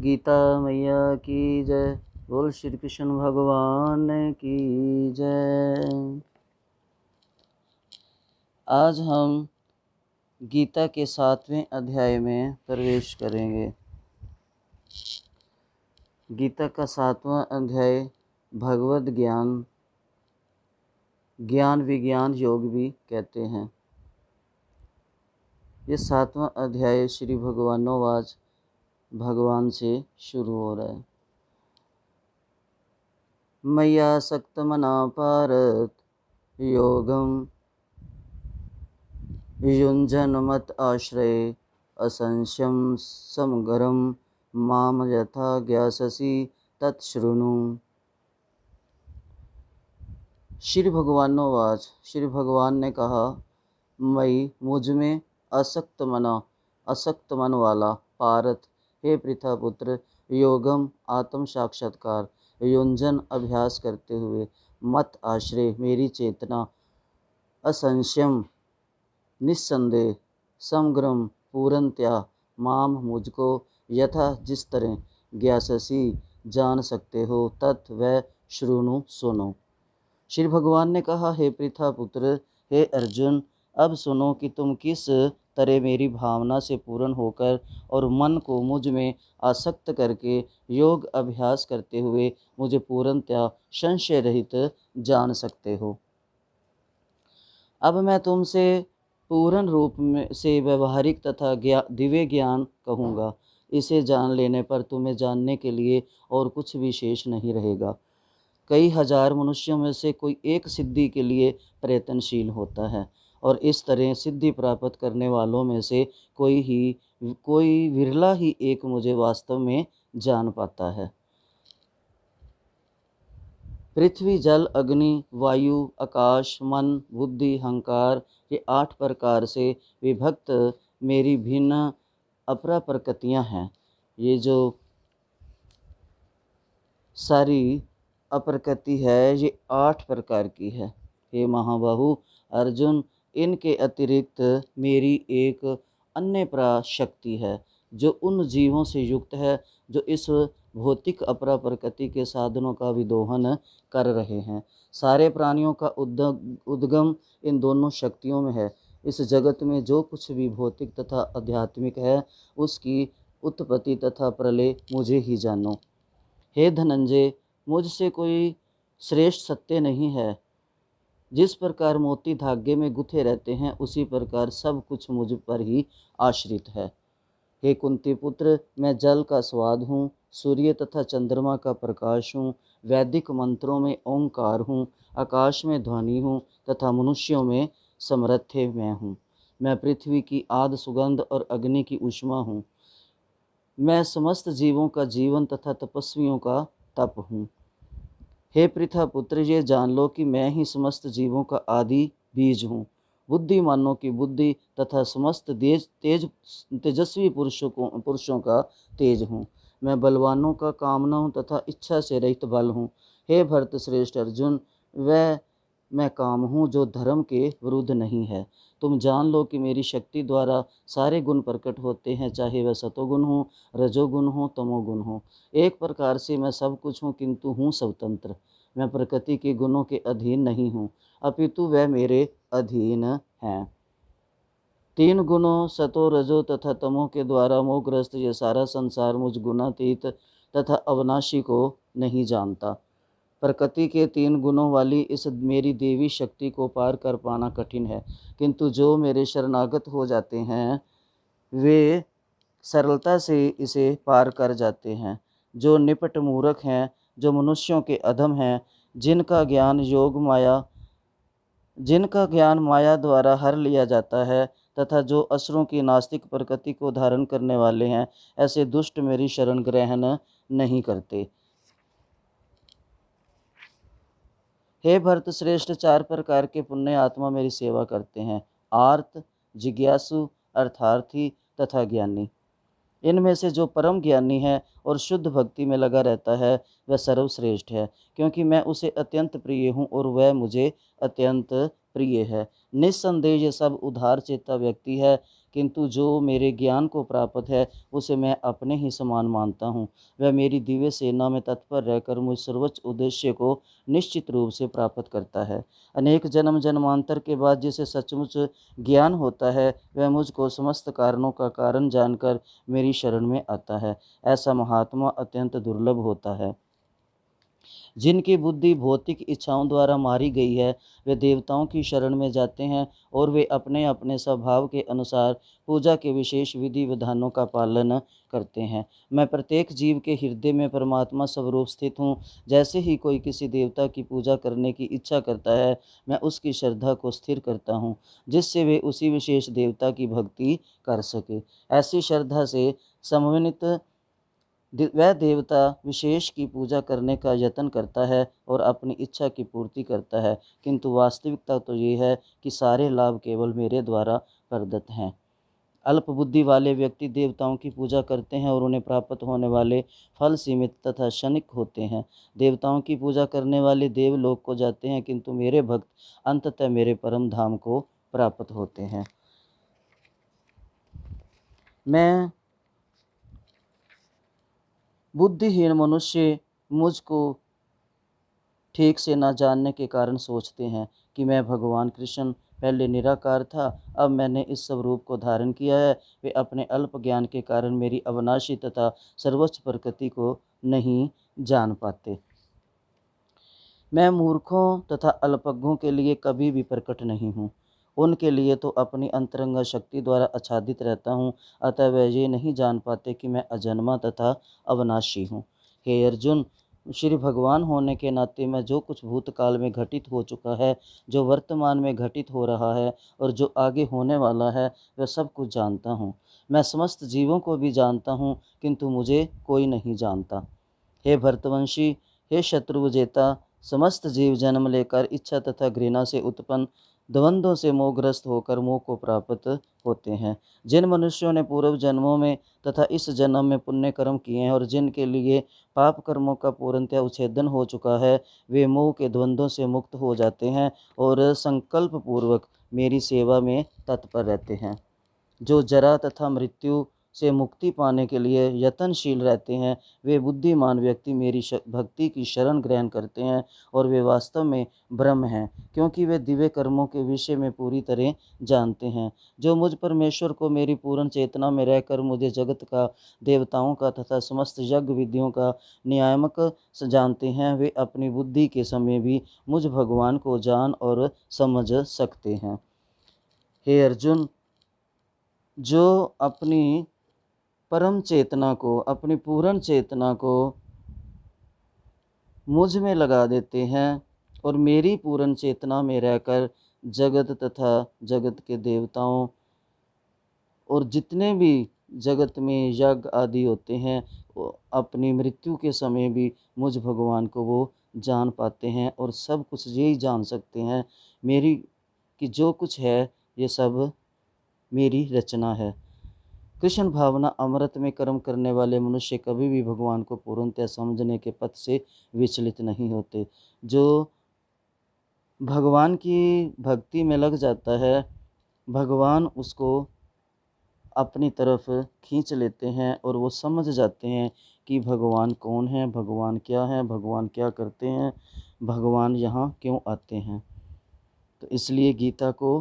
गीता मैया की जय। बोल श्री कृष्ण भगवान की जय। आज हम गीता के 7वें अध्याय में प्रवेश करेंगे। गीता का 7वां अध्याय भगवद ज्ञान, ज्ञान विज्ञान योग भी कहते हैं। ये 7वां अध्याय श्री भगवानोवाच भगवान से शुरू हो रहा है। मय्या सक्तमना पारत योगम युञ्जन मत आश्रय असंशयं समग्रं माम यथा ज्ञास्यसि तत्शृणु। श्री भगवानोवाच, श्री भगवान ने कहा, मई मुझ में असक्त मन वाला पारत, हे पृथा पुत्र, योगम आत्म साक्षात्कार, युंजन अभ्यास करते हुए, मत आश्रय मेरी चेतना, असंशयम निस्संदेह, समग्रम पूर्णतया, माम मुझको, यथा जिस तरह, ज्ञास्यसि जान सकते हो, तत् वह श्रृणु सुनो। श्री भगवान ने कहा, हे पृथा पुत्र, हे अर्जुन, अब सुनो कि तुम किस तरह मेरी भावना से पूर्ण होकर और मन को मुझ में आसक्त करके योग अभ्यास करते हुए मुझे पूर्णतया संशय रहित जान सकते हो। अब मैं तुमसे पूर्ण रूप में से व्यवहारिक तथा दिव्य ज्ञान कहूँगा। इसे जान लेने पर तुम्हें जानने के लिए और कुछ भी शेष नहीं रहेगा। कई हजार मनुष्यों में से कोई एक सिद्धि के लिए प्रयत्नशील होता है और इस तरह सिद्धि प्राप्त करने वालों में से कोई विरला ही एक मुझे वास्तव में जान पाता है। पृथ्वी, जल, अग्नि, वायु, आकाश, मन, बुद्धि, अहंकार, ये 8 प्रकार से विभक्त मेरी भिन्न अपरा प्रकृतियाँ हैं। ये जो सारी अप्रकृति है, ये 8 प्रकार की है। हे महाबाहु अर्जुन, इनके अतिरिक्त मेरी एक अन्य पराशक्ति है जो उन जीवों से युक्त है जो इस भौतिक अपरा प्रकृति के साधनों का विदोहन कर रहे हैं। सारे प्राणियों का उद्गम इन दोनों शक्तियों में है। इस जगत में जो कुछ भी भौतिक तथा आध्यात्मिक है, उसकी उत्पत्ति तथा प्रलय मुझे ही जानो। हे धनंजय, मुझसे कोई श्रेष्ठ सत्य नहीं है। जिस प्रकार मोती धागे में गुथे रहते हैं, उसी प्रकार सब कुछ मुझ पर ही आश्रित है। हे कुंती पुत्र, मैं जल का स्वाद हूँ, सूर्य तथा चंद्रमा का प्रकाश हूँ, वैदिक मंत्रों में ओंकार हूँ, आकाश में ध्वनि हूँ तथा मनुष्यों में समर्थ्य मैं हूँ। मैं पृथ्वी की आद सुगंध और अग्नि की ऊष्मा हूँ। मैं समस्त जीवों का जीवन तथा तपस्वियों का तप हूँ। हे पृथा पुत्र, ये जान लो कि मैं ही समस्त जीवों का आदि बीज हूँ, बुद्धिमानों की बुद्धि तथा समस्त तेजस्वी पुरुषों का तेज हूँ। मैं बलवानों का कामनाओं तथा इच्छा से रहित बल हूँ। हे भरत श्रेष्ठ अर्जुन, वह मैं काम हूँ जो धर्म के विरुद्ध नहीं है। तुम जान लो कि मेरी शक्ति द्वारा सारे गुण प्रकट होते हैं, चाहे वह सतोगुण हो, रजोगुण हो, तमोगुण हो। एक प्रकार से मैं सब कुछ हूँ, किंतु हूँ स्वतंत्र। मैं प्रकृति के गुणों के अधीन नहीं हूँ, अपितु वह मेरे अधीन हैं। 3 गुणों सतो, रजो तथा तमो के द्वारा मोहग्रस्त ये सारा संसार मुझ गुणातीत तथा अविनाशी को नहीं जानता। प्रकृति के 3 गुणों वाली इस मेरी देवी शक्ति को पार कर पाना कठिन है, किंतु जो मेरे शरणागत हो जाते हैं वे सरलता से इसे पार कर जाते हैं। जो निपट मूर्ख हैं, जो मनुष्यों के अधम हैं, जिनका ज्ञान माया द्वारा हर लिया जाता है, तथा जो असुरों की नास्तिक प्रकृति को धारण करने वाले हैं, ऐसे दुष्ट मेरी शरण ग्रहण नहीं करते। हे भरत श्रेष्ठ, 4 प्रकार के पुण्य आत्मा मेरी सेवा करते हैं, आर्त, जिज्ञासु, अर्थार्थी तथा ज्ञानी। इनमें से जो परम ज्ञानी है और शुद्ध भक्ति में लगा रहता है, वह सर्वश्रेष्ठ है, क्योंकि मैं उसे अत्यंत प्रिय हूँ और वह मुझे अत्यंत प्रिय है। निस्संदेह ये सब उदार चेता व्यक्ति है, किंतु जो मेरे ज्ञान को प्राप्त है उसे मैं अपने ही समान मानता हूँ। वह मेरी दिव्य सेना में तत्पर रहकर मुझ सर्वोच्च उद्देश्य को निश्चित रूप से प्राप्त करता है। अनेक जन्म जन्मांतर के बाद जिसे सचमुच ज्ञान होता है वह मुझको समस्त कारणों का कारण जानकर मेरी शरण में आता है। ऐसा महात्मा अत्यंत दुर्लभ होता है। जिनकी बुद्धि भौतिक इच्छाओं द्वारा मारी गई है वे देवताओं की शरण में जाते हैं और वे अपने अपने स्वभाव के अनुसार पूजा के विशेष विधि विधानों का पालन करते हैं। मैं प्रत्येक जीव के हृदय में परमात्मा स्वरूप स्थित हूँ। जैसे ही कोई किसी देवता की पूजा करने की इच्छा करता है मैं उसकी श्रद्धा को स्थिर करता हूँ जिससे वे उसी विशेष देवता की भक्ति कर सके। ऐसी श्रद्धा से समन्वित वह देवता विशेष की पूजा करने का यत्न करता है और अपनी इच्छा की पूर्ति करता है, किंतु वास्तविकता तो ये है कि सारे लाभ केवल मेरे द्वारा प्रदत्त हैं। अल्प बुद्धि वाले व्यक्ति देवताओं की पूजा करते हैं और उन्हें प्राप्त होने वाले फल सीमित तथा क्षणिक होते हैं। देवताओं की पूजा करने वाले देवलोक को जाते हैं, किंतु मेरे भक्त अंततः मेरे परम धाम को प्राप्त होते हैं। मैं बुद्धिहीन मनुष्य मुझको ठीक से न जानने के कारण सोचते हैं कि मैं भगवान कृष्ण पहले निराकार था, अब मैंने इस स्वरूप को धारण किया है। वे अपने अल्प ज्ञान के कारण मेरी अविनाशी तथा सर्वोच्च प्रकृति को नहीं जान पाते। मैं मूर्खों तथा अल्पज्ञों के लिए कभी भी प्रकट नहीं हूँ। उनके लिए तो अपनी अंतरंग शक्ति द्वारा आच्छादित रहता हूँ, अतः वे ये नहीं जान पाते कि मैं अजन्मा तथा अविनाशी हूँ। हे अर्जुन, श्री भगवान होने के नाते मैं जो कुछ भूतकाल में घटित हो चुका है, जो वर्तमान में घटित हो रहा है और जो आगे होने वाला है वह सब कुछ जानता हूँ। मैं समस्त जीवों को भी जानता हूँ, किंतु मुझे कोई नहीं जानता। हे भरतवंशी, हे शत्रु विजेता, समस्त जीव जन्म लेकर इच्छा तथा घृणा से उत्पन्न द्वंद्वों से मोहग्रस्त होकर मोह को प्राप्त होते हैं। जिन मनुष्यों ने पूर्व जन्मों में तथा इस जन्म में पुण्य कर्म किए हैं और जिनके लिए पाप कर्मों का पूर्णतः उच्छेदन हो चुका है, वे मोह के द्वंद्वों से मुक्त हो जाते हैं और संकल्प पूर्वक मेरी सेवा में तत्पर रहते हैं। जो जरा तथा मृत्यु से मुक्ति पाने के लिए यत्नशील रहते हैं, वे बुद्धिमान व्यक्ति मेरी भक्ति की शरण ग्रहण करते हैं और वे वास्तव में ब्रह्म हैं, क्योंकि वे दिव्य कर्मों के विषय में पूरी तरह जानते हैं। जो मुझ परमेश्वर को मेरी पूर्ण चेतना में रहकर मुझे जगत का, देवताओं का तथा समस्त यज्ञ विधियों का नियामक जानते हैं, वे अपनी बुद्धि के समय भी मुझ भगवान को जान और समझ सकते हैं। हे अर्जुन, जो अपनी परम चेतना को, अपनी पूर्ण चेतना को मुझ में लगा देते हैं और मेरी पूर्ण चेतना में रहकर जगत तथा जगत के देवताओं और जितने भी जगत में यज्ञ आदि होते हैं, वो अपनी मृत्यु के समय भी मुझ भगवान को वो जान पाते हैं और सब कुछ यही जान सकते हैं मेरी कि जो कुछ है ये सब मेरी रचना है। कृष्ण भावना अमृत में कर्म करने वाले मनुष्य कभी भी भगवान को पूर्णतः समझने के पथ से विचलित नहीं होते। जो भगवान की भक्ति में लग जाता है, भगवान उसको अपनी तरफ खींच लेते हैं और वो समझ जाते हैं कि भगवान कौन है, भगवान क्या है, भगवान क्या करते हैं, भगवान यहाँ क्यों आते हैं। तो इसलिए गीता को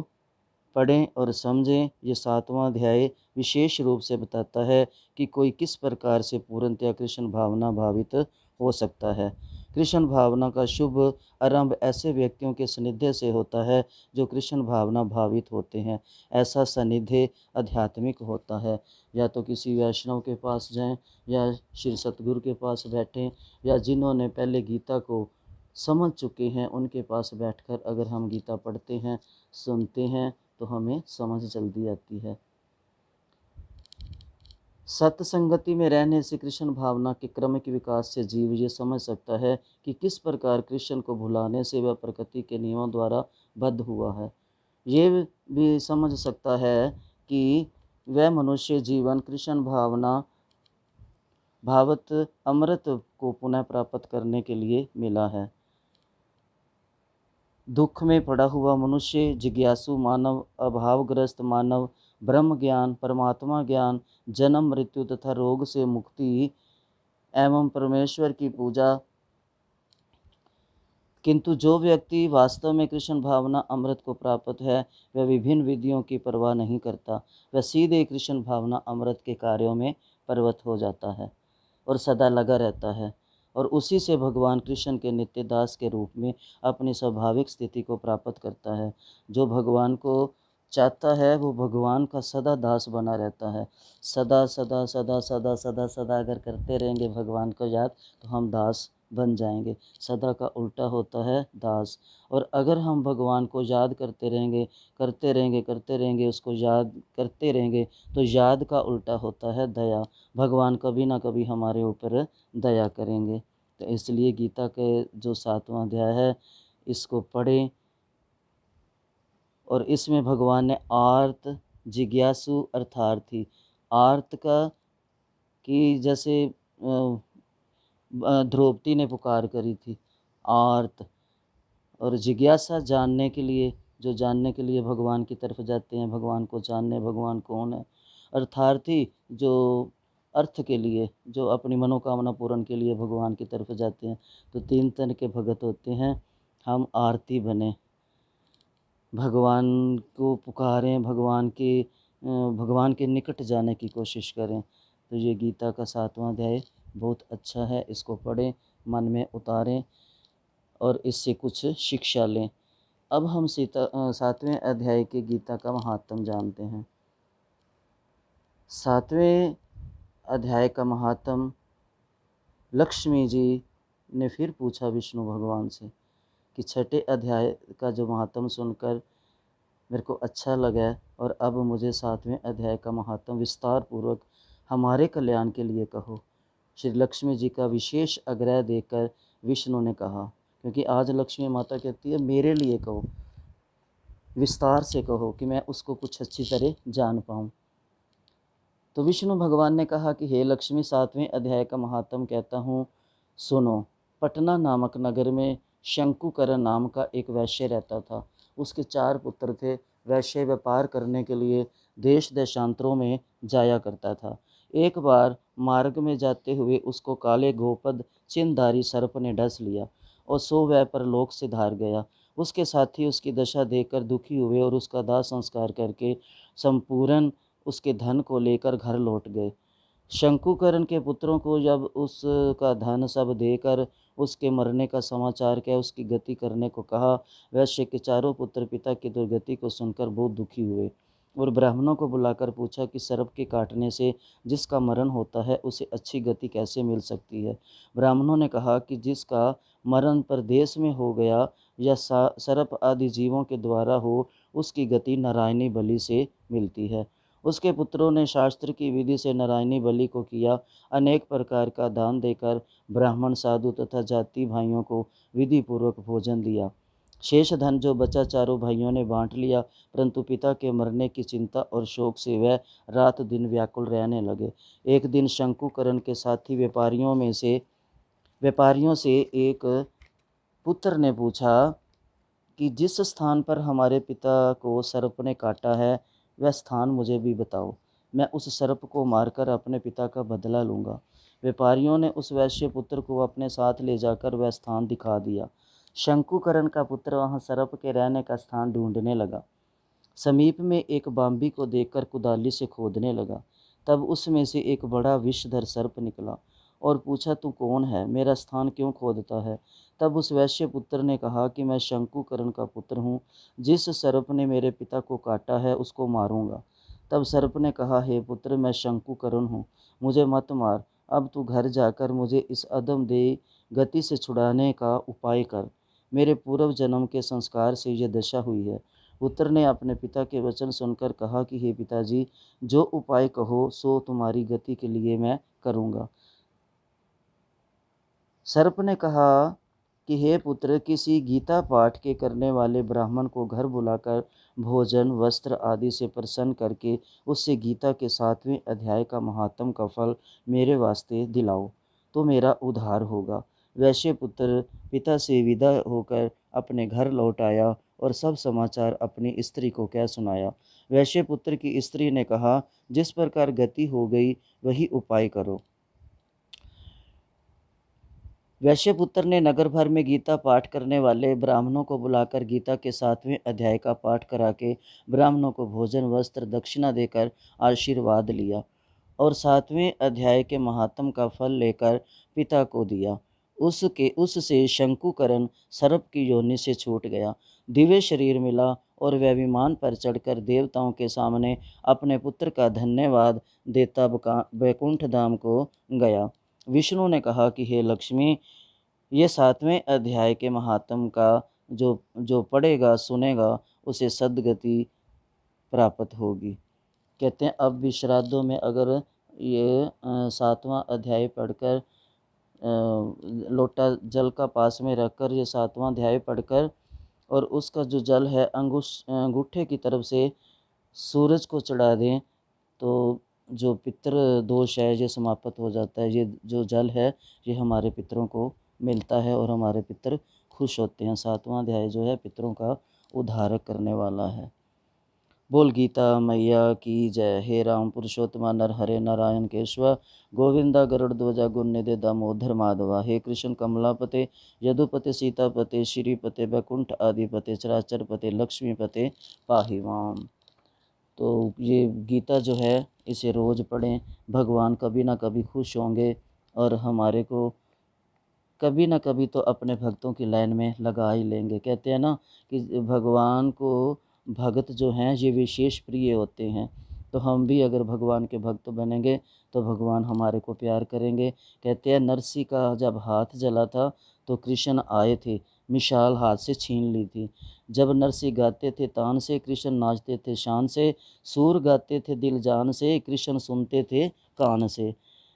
पढ़ें और समझें। ये 7वां अध्याय विशेष रूप से बताता है कि कोई किस प्रकार से पूर्णतया कृष्ण भावना भावित हो सकता है। कृष्ण भावना का शुभ आरंभ ऐसे व्यक्तियों के सानिध्य से होता है जो कृष्ण भावना भावित होते हैं। ऐसा सानिध्य आध्यात्मिक होता है। या तो किसी वैष्णव के पास जाएं, या श्री सतगुरु के पास बैठें, या जिन्होंने पहले गीता को समझ चुके हैं उनके पास बैठकर अगर हम गीता पढ़ते हैं, सुनते हैं, तो हमें समझ जल्दी आती है। सत्संगति में रहने से कृष्ण भावना के क्रमिक विकास से जीव ये समझ सकता है कि किस प्रकार कृष्ण को भुलाने से वह प्रकृति के नियमों द्वारा बद्ध हुआ है। ये भी समझ सकता है कि वह मनुष्य जीवन कृष्ण भावना भावत अमृत को पुनः प्राप्त करने के लिए मिला है। दुख में पड़ा हुआ मनुष्य, जिज्ञासु मानव, अभावग्रस्त मानव, ब्रह्म ज्ञान, परमात्मा ज्ञान, जन्म मृत्यु तथा रोग से मुक्ति एवं परमेश्वर की पूजा। किंतु जो व्यक्ति वास्तव में कृष्ण भावना अमृत को प्राप्त है, वह विभिन्न विधियों की परवाह नहीं करता, वह सीधे कृष्ण भावना अमृत के कार्यों में प्रवृत्त हो जाता है और सदा लगा रहता है, और उसी से भगवान कृष्ण के नित्य दास के रूप में अपनी स्वाभाविक स्थिति को प्राप्त करता है। जो भगवान को चाहता है वो भगवान का सदा दास बना रहता है। सदा सदा सदा सदा सदा सदा अगर करते रहेंगे भगवान को याद, तो हम दास बन जाएंगे। सदा का उल्टा होता है दास। और अगर हम भगवान को याद करते रहेंगे करते रहेंगे करते रहेंगे, उसको याद करते रहेंगे, तो याद का उल्टा होता है दया। भगवान कभी ना कभी हमारे ऊपर दया करेंगे। तो इसलिए गीता के जो 7वां अध्याय है, इसको पढ़ें। और इसमें भगवान ने आर्त, जिज्ञासु, अर्थार्थी, आर्त का कि जैसे द्रौपदी ने पुकार करी थी, आर्त, और जिज्ञासा जानने के लिए, जो जानने के लिए भगवान की तरफ जाते हैं, भगवान को जानने, भगवान कौन है। अर्थार्थी जो अर्थ के लिए, जो अपनी मनोकामना पूर्ण के लिए भगवान की तरफ जाते हैं। तो 3 तरह के भगत होते हैं। हम आरती बने, भगवान को पुकारें, भगवान के निकट जाने की कोशिश करें। तो ये गीता का 7वां अध्याय बहुत अच्छा है, इसको पढ़ें, मन में उतारें और इससे कुछ शिक्षा लें। अब हम 7वें अध्याय के गीता का महात्म जानते हैं। 7वें अध्याय का महात्म, लक्ष्मी जी ने फिर पूछा विष्णु भगवान से कि 6ठे अध्याय का जो महात्म सुनकर मेरे को अच्छा लगा, और अब मुझे 7वें अध्याय का महात्म विस्तार पूर्वक हमारे कल्याण के लिए कहो। श्री लक्ष्मी जी का विशेष आग्रह देकर विष्णु ने कहा, क्योंकि आज लक्ष्मी माता कहती है मेरे लिए कहो, विस्तार से कहो कि मैं उसको कुछ अच्छी तरह जान पाऊँ। तो विष्णु भगवान ने कहा कि हे लक्ष्मी, 7वें अध्याय का महात्म कहता हूँ, सुनो। पटना नामक नगर में शंकुकरण नाम का एक वैश्य रहता था। उसके 4 पुत्र थे। वैश्य व्यापार करने के लिए देश देशांतरों में जाया करता था। एक बार मार्ग में जाते हुए उसको काले गोपद चिन्हधारी सर्प ने डस लिया और सो वह परलोक से धार गया। उसके साथी उसकी दशा देखकर दुखी हुए और उसका दाह संस्कार करके संपूर्ण उसके धन को लेकर घर लौट गए। शंकुकरण के पुत्रों को जब उसका धन सब देकर उसके मरने का समाचार क्या उसकी गति करने को कहा, वैश्य के 4 पुत्र पिता की दुर्गति को सुनकर बहुत दुखी हुए और ब्राह्मणों को बुलाकर पूछा कि सर्प के काटने से जिसका मरण होता है उसे अच्छी गति कैसे मिल सकती है। ब्राह्मणों ने कहा कि जिसका मरण परदेश में हो गया या सर्प आदि जीवों के द्वारा हो, उसकी गति नारायणी बलि से मिलती है। उसके पुत्रों ने शास्त्र की विधि से नारायणी बलि को किया। अनेक प्रकार का दान देकर ब्राह्मण, साधु तथा जाति भाइयों को विधि पूर्वक भोजन दिया। शेष धन जो बचा 4 भाइयों ने बांट लिया, परंतु पिता के मरने की चिंता और शोक से वह रात दिन व्याकुल रहने लगे। एक दिन शंकुकरण के साथी व्यापारियों से एक पुत्र ने पूछा कि जिस स्थान पर हमारे पिता को सर्प ने काटा है, वह स्थान मुझे भी बताओ, मैं उस सर्प को मारकर अपने पिता का बदला लूँगा। व्यापारियों ने उस वैश्य पुत्र को अपने साथ ले जाकर वह स्थान दिखा दिया। शंकुकरण का पुत्र वहाँ सर्प के रहने का स्थान ढूंढने लगा। समीप में एक बाम्बी को देखकर कुदाली से खोदने लगा। तब उसमें से एक बड़ा विषधर सर्प निकला और पूछा, तू कौन है, मेरा स्थान क्यों खोदता है। तब उस वैश्य पुत्र ने कहा कि मैं शंकुकरण का पुत्र हूँ, जिस सर्प ने मेरे पिता को काटा है उसको मारूंगा। तब सर्प ने कहा, हे पुत्र, मैं शंकुकरण हूँ, मुझे मत मार। अब तू घर जाकर मुझे इस अधम देह गति से छुड़ाने का उपाय कर। मेरे पूर्व जन्म के संस्कार से यह दशा हुई है। पुत्र ने अपने पिता के वचन सुनकर कहा कि हे पिताजी, जो उपाय कहो सो तुम्हारी गति के लिए मैं करूँगा। सर्प ने कहा कि हे पुत्र, किसी गीता पाठ के करने वाले ब्राह्मण को घर बुलाकर भोजन, वस्त्र आदि से प्रसन्न करके उससे गीता के 7वें अध्याय का महात्म का फल मेरे वास्ते दिलाओ, तो मेरा उद्धार होगा। वैश्य पुत्र पिता से विदा होकर अपने घर लौट आया और सब समाचार अपनी स्त्री को कह सुनाया। वैश्य पुत्र की स्त्री ने कहा, जिस प्रकार गति हो गई वही उपाय करो। वैश्यपुत्र ने नगर भर में गीता पाठ करने वाले ब्राह्मणों को बुलाकर गीता के 7वें अध्याय का पाठ करा के ब्राह्मणों को भोजन वस्त्र दक्षिणा देकर आशीर्वाद लिया और 7वें अध्याय के महात्म का फल लेकर पिता को दिया। उससे शंकुकरण सर्प की योनि से छूट गया, दिव्य शरीर मिला और वह विमान पर चढ़कर देवताओं के सामने अपने पुत्र का धन्यवाद देता वैकुंठ धाम को गया। विष्णु ने कहा कि हे लक्ष्मी, ये 7वें अध्याय के महात्म का जो जो पढ़ेगा सुनेगा उसे सद्गति प्राप्त होगी। कहते हैं अब भी श्राद्धों में अगर ये 7वां अध्याय पढ़कर लोटा जल का पास में रखकर ये 7वां अध्याय पढ़कर और उसका जो जल है अंगूठे की तरफ से सूरज को चढ़ा दें तो जो पितृ दोष है ये समाप्त हो जाता है। ये जो जल है ये हमारे पितरों को मिलता है और हमारे पितर खुश होते हैं। 7वां अध्याय जो है पितरों का उद्धारक करने वाला है। बोल गीता मैया की जय। हे राम पुरुषोत्तमा नर हरे नारायण केशवा, गोविंदा गरुड़ ध्वजा गुणनिधे दामोदर माधवा। हे कृष्ण कमलापते यदुपते सीतापते श्रीपते वैकुंठ आदिपते चराचरपते लक्ष्मीपते पाहिवाम। तो ये गीता जो है इसे रोज़ पढ़ें, भगवान कभी ना कभी खुश होंगे और हमारे को कभी ना कभी तो अपने भक्तों की लाइन में लगा ही लेंगे। कहते हैं ना कि भगवान को भगत जो हैं ये विशेष प्रिय होते हैं, तो हम भी अगर भगवान के भक्त बनेंगे तो भगवान हमारे को प्यार करेंगे। कहते हैं नरसी का जब हाथ जला था तो कृष्ण आए थे, मिसाल हाथ से छीन ली थी। जब नरसी गाते थे तान से, कृष्ण नाचते थे शान से। सूर गाते थे दिल जान से, कृष्ण सुनते थे कान से।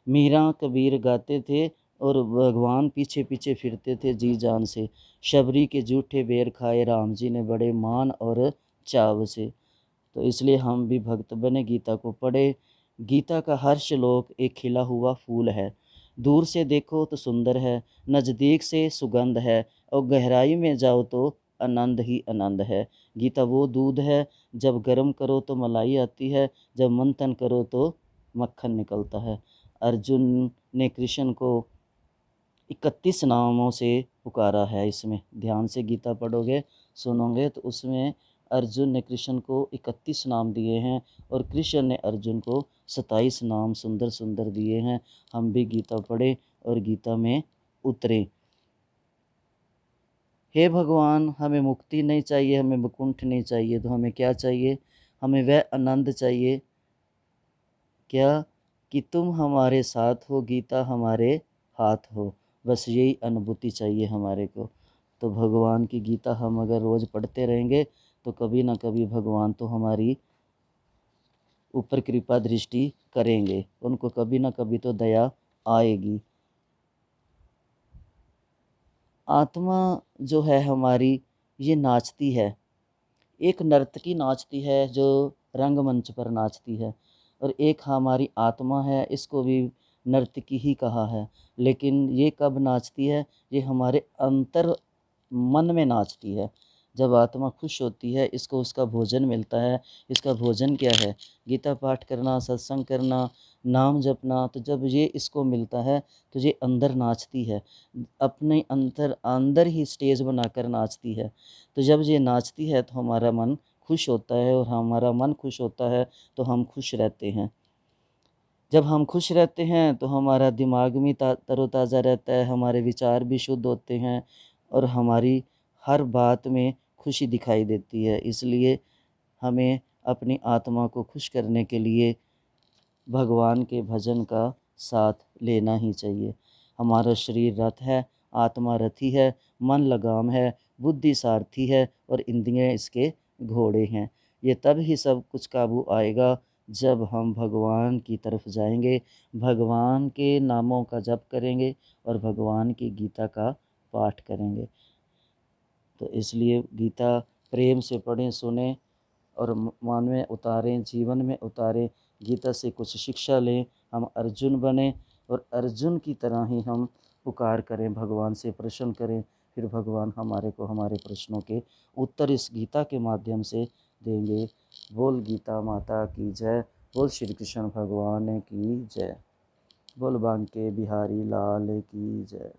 मीरा कबीर गाते थे और भगवान पीछे पीछे फिरते थे जी जान से। शबरी के जूठे बेर खाए राम जी ने बड़े मान और चाव से। तो इसलिए हम भी भक्त बने, गीता को पढ़े। गीता का हर श्लोक एक खिला हुआ फूल है। दूर से देखो तो सुंदर है, नज़दीक से सुगंध है और गहराई में जाओ तो आनंद ही आनंद है। गीता वो दूध है, जब गर्म करो तो मलाई आती है, जब मंथन करो तो मक्खन निकलता है। अर्जुन ने कृष्ण को 31 नामों से पुकारा है। इसमें ध्यान से गीता पढ़ोगे सुनोगे तो उसमें अर्जुन ने कृष्ण को 31 नाम दिए हैं और कृष्ण ने अर्जुन को 27 नाम सुंदर सुंदर दिए हैं। हम भी गीता पढ़ें और गीता में उतरें। हे भगवान, हमें मुक्ति नहीं चाहिए, हमें वैकुंठ नहीं चाहिए, तो हमें क्या चाहिए? हमें वह आनंद चाहिए क्या कि तुम हमारे साथ हो, गीता हमारे हाथ हो। बस यही अनुभूति चाहिए हमारे को। तो भगवान की गीता हम अगर रोज़ पढ़ते रहेंगे तो कभी ना कभी भगवान तो हमारी ऊपर कृपा दृष्टि करेंगे, उनको कभी ना कभी तो दया आएगी। आत्मा जो है हमारी ये नाचती है, एक नर्तकी नाचती है जो रंगमंच पर नाचती है, और एक हमारी आत्मा है, इसको भी नर्तकी ही कहा है। लेकिन ये कब नाचती है? ये हमारे अंतर मन में नाचती है। जब आत्मा खुश होती है, इसको उसका भोजन मिलता है। इसका भोजन क्या है? गीता पाठ करना, सत्संग करना, नाम जपना। तो जब ये इसको मिलता है तो ये अंदर नाचती है, अपने अंदर ही स्टेज बनाकर नाचती है। तो जब ये नाचती है तो हमारा मन खुश होता है, और हमारा मन खुश होता है तो हम खुश रहते हैं। जब हम खुश रहते हैं तो हमारा दिमाग भी तरोताज़ा रहता है, हमारे विचार भी शुद्ध होते हैं और हमारी हर बात में खुशी दिखाई देती है। इसलिए हमें अपनी आत्मा को खुश करने के लिए भगवान के भजन का साथ लेना ही चाहिए। हमारा शरीर रथ है, आत्मा रथी है, मन लगाम है, बुद्धि सारथी है और इंद्रियां इसके घोड़े हैं। ये तब ही सब कुछ काबू आएगा जब हम भगवान की तरफ जाएंगे, भगवान के नामों का जप करेंगे और भगवान की गीता का पाठ करेंगे। तो इसलिए गीता प्रेम से पढ़ें, सुनें और मन में उतारें, जीवन में उतारें। गीता से कुछ शिक्षा लें, हम अर्जुन बने और अर्जुन की तरह ही हम पुकार करें, भगवान से प्रश्न करें, फिर भगवान हमारे को हमारे प्रश्नों के उत्तर इस गीता के माध्यम से देंगे। बोल गीता माता की जय, बोल श्री कृष्ण भगवान की जय, बोल बांके बिहारी लाल की जय।